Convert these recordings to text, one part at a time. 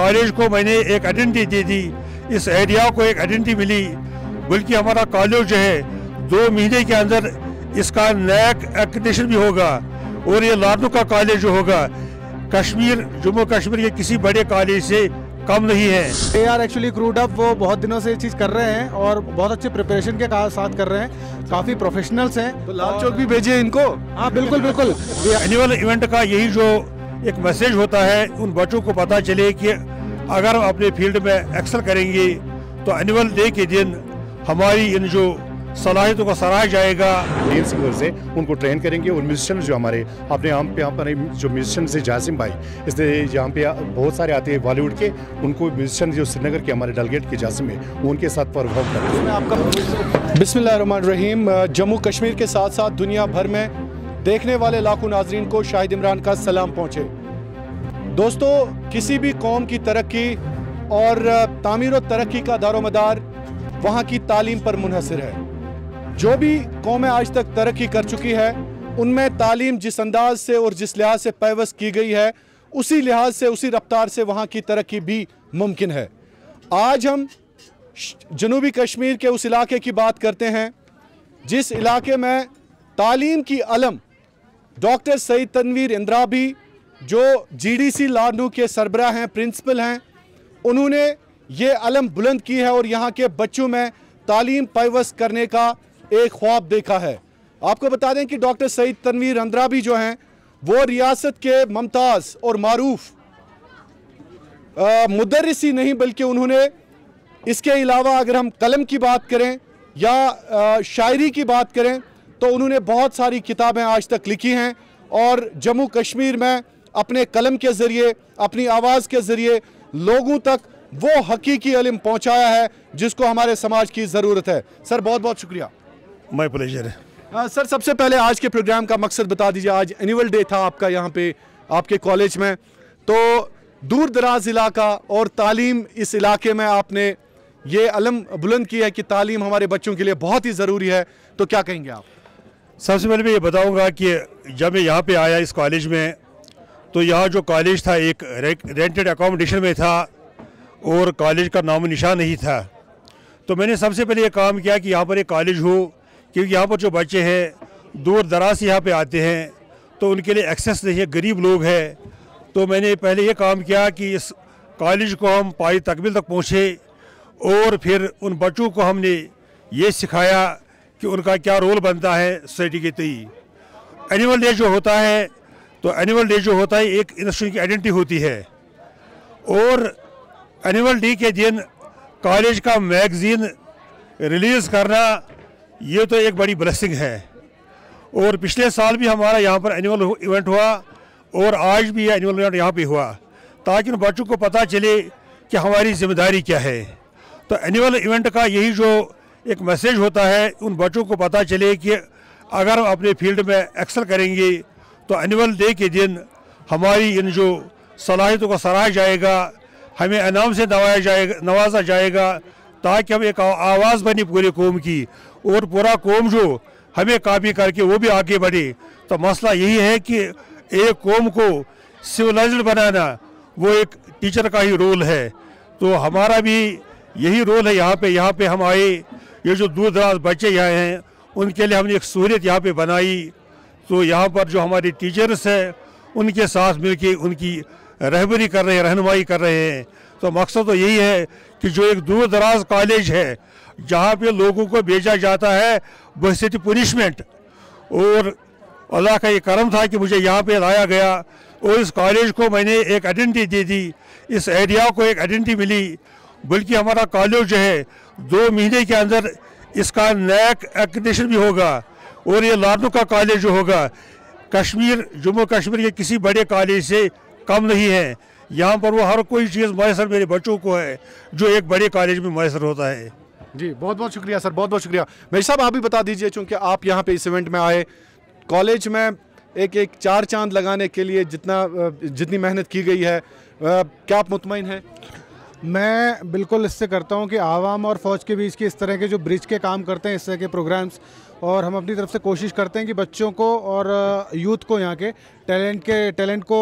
College को मैंने एक आइडेंटिटी दे दी, इस एरिया को एक आइडेंटिटी मिली। बल्कि हमारा कॉलेज जो है 2 महीने के अंदर इसका नया एक्रेडिटेशन भी होगा और ये लाडनू का कॉलेज जो होगा कश्मीर जम्मू कश्मीर के किसी बड़े कॉलेज से कम नहीं है। They are actually crude up, वो बहुत दिनों से ये चीज़ कर रहे हैं और बहुत अच्छे प्रिपरेशन के साथ कर रहे हैं, काफ़ी प्रोफेशनल्स हैं। तो लाल चौक भी भेजिए इनको। हाँ बिल्कुल बिल्कुल। एनुअल इवेंट का यही जो एक मैसेज होता है, उन बच्चों को पता चले कि अगर हम अपने फील्ड में एक्सेल करेंगे तो एनुअल डे के दिन हमारी इन जो सलाहियतों को सराहा जाएगा। सिंगर से उनको ट्रेन करेंगे और म्यूजिशियन जो हमारे अपने यहाँ पर जो म्यूजिशियन से जासिम भाई, इसलिए यहाँ पे बहुत सारे आते हैं बॉलीवुड के, उनको म्यूजिशियन जो श्रीनगर के हमारे डेलीगेट के जासिम है वो उनके साथ परफॉर्म करते हैं। आपका बिस्मिल्लाहिर्रहमानिर्रहीम। जम्मू कश्मीर के साथ साथ दुनिया भर में देखने वाले लाखों नाजरीन को शाहिद इमरान का सलाम पहुँचे। दोस्तों, किसी भी कौम की तरक्की और तामीर और तरक्की का दारोमदार वहाँ की तालीम पर मुनहसर है। जो भी कौमें आज तक तरक्की कर चुकी है उनमें तालीम जिस अंदाज से और जिस लिहाज से पैवस्त की गई है, उसी लिहाज से उसी रफ्तार से वहाँ की तरक्की भी मुमकिन है। आज हम जनूबी कश्मीर के उस इलाके की बात करते हैं जिस इलाके में तालीम की अलम डॉक्टर सईद तनवीर इंद्राबी, जो GDC लाडनू के सरबराह हैं, प्रिंसिपल हैं, उन्होंने ये अलम बुलंद की है और यहाँ के बच्चों में तालीम पैवस्त करने का एक ख्वाब देखा है। आपको बता दें कि डॉक्टर सईद तनवीर इंद्राबी जो हैं वो रियासत के मुमताज़ और मारूफ मुदर्रिसी नहीं, बल्कि उन्होंने इसके अलावा अगर हम कलम की बात करें या शायरी की बात करें तो उन्होंने बहुत सारी किताबें आज तक लिखी हैं और जम्मू कश्मीर में अपने कलम के ज़रिए, अपनी आवाज़ के ज़रिए लोगों तक वो हकीकी इल्म पहुंचाया है जिसको हमारे समाज की ज़रूरत है। सर बहुत बहुत शुक्रिया। My pleasure. सर सबसे पहले आज के प्रोग्राम का मकसद बता दीजिए। आज एनुअल डे था आपका यहाँ पे आपके कॉलेज में, तो दूर दराज इलाका और तालीम, इस इलाके में आपने ये अलम बुलंद की है कि तालीम हमारे बच्चों के लिए बहुत ही ज़रूरी है, तो क्या कहेंगे आप? सबसे पहले मैं ये बताऊँगा कि जब मैं यहाँ पे आया इस कॉलेज में, तो यहाँ जो कॉलेज था एक रेंटेड अकोमोडेशन में था और कॉलेज का नामो निशान नहीं था। तो मैंने सबसे पहले ये काम किया कि यहाँ पर एक कॉलेज हो, क्योंकि यहाँ पर जो बच्चे हैं दूर दराज से यहाँ पे आते हैं तो उनके लिए एक्सेस नहीं है, गरीब लोग हैं। तो मैंने पहले ये काम किया कि इस कॉलेज को हम पाई तकमील तक पहुँचे और फिर उन बच्चों को हमने ये सिखाया कि उनका क्या रोल बनता है सोसाइटी के तई। एनुअल डे जो होता है, तो एनुअल डे जो होता है एक इंस्टीट्यूशन की आइडेंटिटी होती है और एनुअल डे के दिन कॉलेज का मैगज़ीन रिलीज़ करना ये तो एक बड़ी ब्लेसिंग है। और पिछले साल भी हमारा यहाँ पर एनुअल इवेंट हुआ और आज भी एनुअल इवेंट यहाँ पे हुआ, ताकि उन बच्चों को पता चले कि हमारी जिम्मेदारी क्या है। तो एनुअल इवेंट का यही जो एक मैसेज होता है, उन बच्चों को पता चले कि अगर हम अपने फील्ड में एक्सेल करेंगे तो एनुअल डे के दिन हमारी इन जो सलाहियतों को सराहा जाएगा, हमें इनाम से नवाजा जाएगा, ताकि हम एक आवाज़ बनी पूरे कौम की और पूरा कौम जो हमें कॉपी करके वो भी आगे बढ़े। तो मसला यही है कि एक कौम को सिविलाइज्ड बनाना वो एक टीचर का ही रोल है। तो हमारा भी यही रोल है यहाँ पे हम आए, ये जो दूर दराज बच्चे यहाँ हैं उनके लिए हमने एक सहूलियत यहाँ पे बनाई। तो यहाँ पर जो हमारे टीचर्स हैं उनके साथ मिलके उनकी रहबरी कर रहे हैं, रहनुमाई कर रहे हैं। तो मकसद तो यही है कि जो एक दूर दराज कॉलेज है जहाँ पे लोगों को भेजा जाता है बहसीत पनिशमेंट, और अल्लाह का ये करम था कि मुझे यहाँ पे लाया गया और इस कॉलेज को मैंने एक आइडेंटिटी दे दी, इस एरिया को एक आइडेंटिटी मिली। बल्कि हमारा कॉलेज जो है 2 महीने के अंदर इसका नया एक्रेडिटेशन भी होगा और ये लाडनू का कॉलेज जो होगा कश्मीर जम्मू कश्मीर के किसी बड़े कॉलेज से कम नहीं है। यहाँ पर वो हर कोई चीज़ मैसर मेरे बच्चों को है जो एक बड़े कॉलेज में मैसर होता है। जी बहुत बहुत शुक्रिया सर, बहुत बहुत शुक्रिया। मेरे साहब आप भी बता दीजिए, चूँकि आप यहाँ पे इस इवेंट में आए, कॉलेज में एक 4 चांद लगाने के लिए जितनी मेहनत की गई है, क्या आप मुतमईन हैं? मैं बिल्कुल इससे करता हूं कि आवाम और फ़ौज के बीच के इस तरह के जो ब्रिज के काम करते हैं, इस तरह के प्रोग्राम्स, और हम अपनी तरफ से कोशिश करते हैं कि बच्चों को और यूथ को यहाँ के टैलेंट को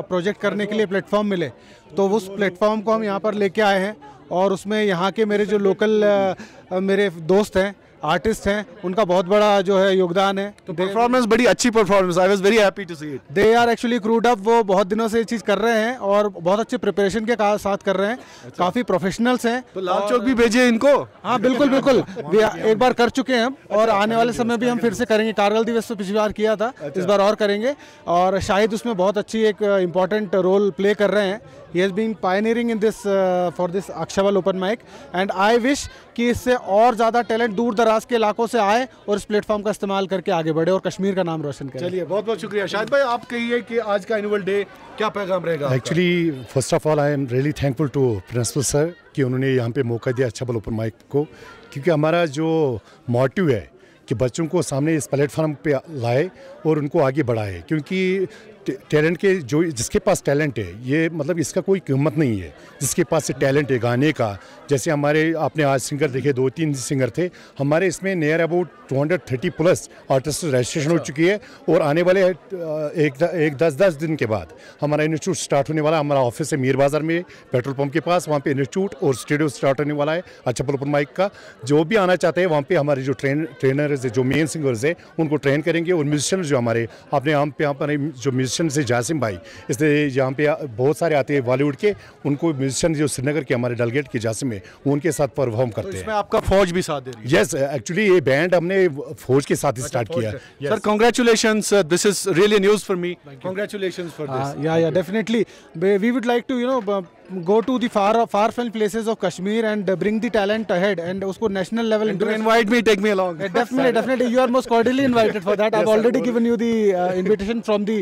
प्रोजेक्ट करने के लिए प्लेटफॉर्म मिले। तो उस प्लेटफॉर्म को हम यहाँ पर लेके आए हैं और उसमें यहाँ के मेरे जो लोकल मेरे दोस्त हैं, आर्टिस्ट हैं, उनका बहुत बड़ा जो है योगदान है। तो परफॉर्मेंस बड़ी अच्छी performance, I was very happy to see it. They are actually crude up, वो बहुत दिनों से ये चीज़ कर रहे हैं और बहुत अच्छे प्रिपरेशन के साथ कर रहे हैं। काफ़ी प्रोफेशनल्स हैं। तो लाल चौक भी भेजिए इनको। हाँ बिल्कुल बिल्कुल, एक बार कर चुके हैं हम और आने वाले समय भी हम फिर से करेंगे। कारगिल दिवस तो पिछली बार किया था, इस बार और करेंगे और शायद उसमें बहुत अच्छी एक इम्पॉर्टेंट रोल प्ले कर रहे हैं। He has been pioneering in this for this Akshabal open mic and I wish कि इससे और ज़्यादा टैलेंट दूर दराज के इलाकों से आए और इस प्लेटफॉर्म का इस्तेमाल करके आगे बढ़े और कश्मीर का नाम रोशन करें। चलिए बहुत बहुत शुक्रिया। शाहिद भाई, आप कहिए कि आज का एनुअल डे क्या पैगाम रहेगा? Actually first of all I am really thankful to principal sir कि उन्होंने यहाँ पे मौका दिया अक्षाबल ओपन माइक को, क्योंकि हमारा जो मोटिव है कि बच्चों को सामने इस प्लेटफॉर्म पे लाए और उनको आगे बढ़ाए, क्योंकि टैलेंट के जो जिसके पास टैलेंट है, ये मतलब इसका कोई कीमत नहीं है। जिसके पास से टैलेंट है गाने का, जैसे हमारे आपने आज सिंगर देखे, 2-3 सिंगर थे हमारे, इसमें near about 230 plus artist registration हो चुकी है और आने वाले एक 10 दिन के बाद हमारा इंस्टीट्यूट स्टार्ट होने वाला है। हमारा ऑफिस है मीर बाज़ार में, पेट्रोल पंप के पास, वहाँ पे इंस्टीट्यूट और स्टूडियो स्टार्ट होने वाला है अक्षाबल ओपन माइक का। जो भी आना चाहते हैं वहाँ पे हमारे जो ट्रेनर्स है, जो मेन सिंगर्स है, उनको ट्रेन करेंगे और म्यूजिशियन जो हमारे अपने यहाँ पर जो म्यूजिशियन से जासिम भाई, इसलिए यहाँ पे बहुत सारे आते हैं बॉलीवुड के, उनको म्यूजिशियन जो श्रीनगर के हमारे डेलीगेट के जासिम है उनके साथ परफॉर्म करते हैं। इसमें आपका फौज भी साथ दे रही है? यस, एक्चुअली ये बैंड हमने फौज के साथ स्टार्ट किया। Sir congratulations, this is really news for me. Congratulations for this. Yeah, definitely. We would like to go to the far-flung places of Kashmir and bring the talent ahead and उसको national level invite me, take me along. Definitely, you are most cordially invited for that. I've already given you the invitation from the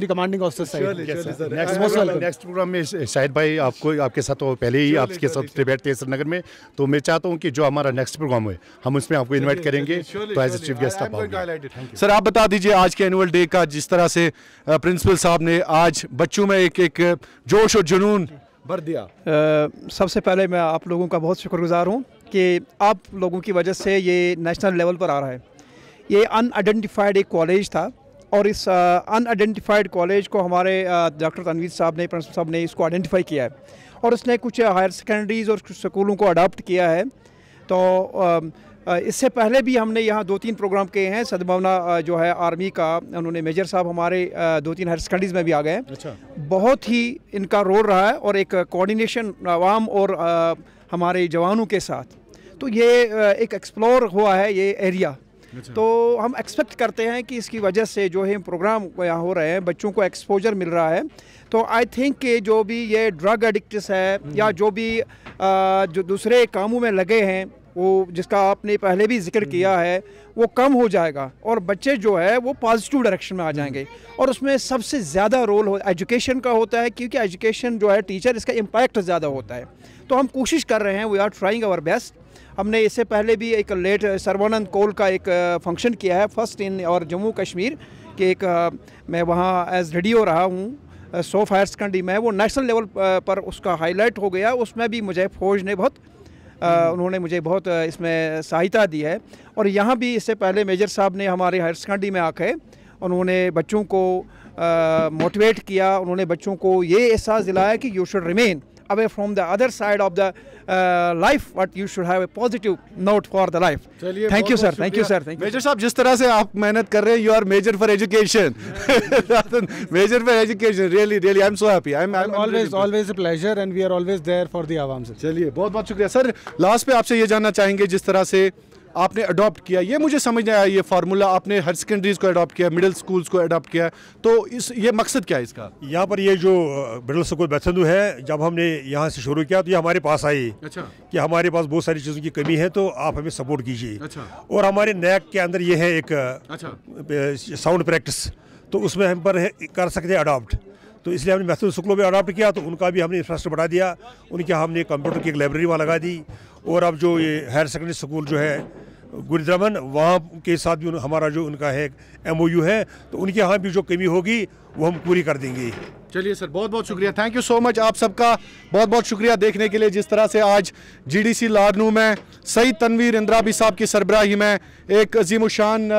commanding officer side. Next programme में शाहिद भाई आपके साथ तो पहले ही आपके साथ बैठते हैं श्रीनगर में, तो मैं चाहता हूँ कि जो हमारा नेक्स्ट प्रोग्राम है हम उसमें आपको इन्वाइट करेंगे, तो एज ए चीफ गेस्ट आप आओगे। सर आप बता दीजिए आज के एनुअल डे का, जिस तरह से प्रिंसिपल साहब ने आज बच्चों में एक जोश और जुनून भर दिया। सबसे पहले मैं आप लोगों का बहुत शुक्रगुजार हूँ कि आप लोगों की वजह से ये नेशनल लेवल पर आ रहा है। ये अनआइडेंटिफाइड एक कॉलेज था और इस अनआइडेंटिफाइड कॉलेज को हमारे डॉक्टर तनवीर साहब ने, प्रिंसिपल साहब ने इसको आइडेंटिफाई किया है और उसने कुछ हायर सेकेंडरीज़ और कुछ स्कूलों को अडॉप्ट किया है। तो इससे पहले भी हमने यहाँ 2-3 प्रोग्राम किए हैं। सद्भावना जो है आर्मी का, उन्होंने मेजर साहब हमारे 2-3 हायर सेकेंडरीज़ में भी आ गए हैं। अच्छा। बहुत ही इनका रोल रहा है और एक कोऑर्डिनेशन आवाम और हमारे जवानों के साथ, तो ये एक एक्सप्लोर हुआ है ये एरिया। तो हम एक्सपेक्ट करते हैं कि इसकी वजह से जो है प्रोग्राम यहाँ हो रहे हैं, बच्चों को एक्सपोजर मिल रहा है। तो आई थिंक कि जो भी ये ड्रग एडिक्ट्स है या जो भी जो दूसरे कामों में लगे हैं, वो जिसका आपने पहले भी जिक्र किया है, वो कम हो जाएगा और बच्चे जो है वो पॉजिटिव डायरेक्शन में आ जाएंगे। और उसमें सबसे ज़्यादा रोल एजुकेशन का होता है, क्योंकि एजुकेशन जो है टीचर, इसका इम्पैक्ट ज़्यादा होता है। तो हम कोशिश कर रहे हैं, we are trying our best. हमने इससे पहले भी एक लेट सर्वानंद कौल का एक फंक्शन किया है, फर्स्ट इन और जम्मू कश्मीर के एक मैं वहाँ एज रेडियो रहा हूँ सोफ हायर सेकेंडरी में, वो नेशनल लेवल पर उसका हाईलाइट हो गया। उसमें भी मुझे फौज ने बहुत उन्होंने मुझे बहुत इसमें सहायता दी है। और यहाँ भी इससे पहले मेजर साहब ने हमारे हायर सेकेंडरी में आके उन्होंने बच्चों को मोटिवेट किया, उन्होंने बच्चों को ये एहसास दिलाया कि you should remain away from the other side of the life, but you should have a positive note for the life. Thank you sir, thank you sir, thank you. Major साहब, जिस तरह से आप मेहनत कर रहे हैं, you are major for education. Major for education, really I'm so happy. I'm always a pleasure and we are always there for the awam sir. चलिए बहुत बहुत शुक्रिया सर। लास्ट पे आपसे ये जानना चाहेंगे, जिस तरह से आपने अडॉप्ट किया, ये मुझे समझ नहीं आया, ये फार्मूला आपने हायर सेकेंडरीज को अडॉप्ट किया, मिडिल स्कूल्स को अडॉप्ट किया, तो ये मकसद क्या है इसका? यहाँ पर ये जो मिडिल स्कूल बेथंदू है, जब हमने यहाँ से शुरू किया तो ये हमारे पास आई। अच्छा। कि हमारे पास बहुत सारी चीज़ों की कमी है, तो आप हमें सपोर्ट कीजिए। अच्छा। और हमारे नैक के अंदर ये है एक साउंड प्रैक्टिस, तो उसमें हम पर कर सकते हैं अडॉप्ट। तो इसलिए हमने मैथड स्कूलों में अडॉप्ट किया, तो उनका भी हमने इंफ्रास्ट्रक्चर बढ़ा दिया, उनके हमने कंप्यूटर की एक लाइब्रेरी वहाँ लगा दी। और अब जो ये हायर सेकेंडरी स्कूल जो है गुरुद्रमन, वहाँ के साथ भी हमारा जो उनका है MOU है, तो उनके यहाँ भी जो कमी होगी वो हम पूरी कर देंगे। चलिए सर, बहुत बहुत शुक्रिया, थैंक यू सो मच। आप सबका बहुत बहुत शुक्रिया देखने के लिए। जिस तरह से आज GDC लाडनू में सईद तनवीर इंद्राबी साहब की सरबराही में एक अजीमुशान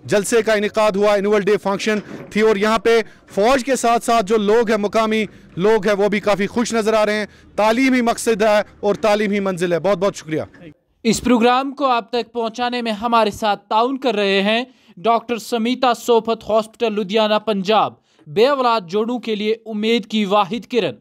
जलसे का इनेकाद हुआ, एनुअल डे फंक्शन थी, और यहाँ पे फौज के साथ साथ जो लोग हैं, मुकामी लोग हैं, वो भी काफ़ी खुश नज़र आ रहे हैं। तालीम ही मकसद है और तालीम ही मंजिल है। बहुत बहुत शुक्रिया। इस प्रोग्राम को आप तक पहुँचाने में हमारे साथ ताउन कर रहे हैं डॉक्टर समीता सोफत हॉस्पिटल लुधियाना पंजाब, बेऔलाद जोड़ों के लिए उम्मीद की वाहिद किरण।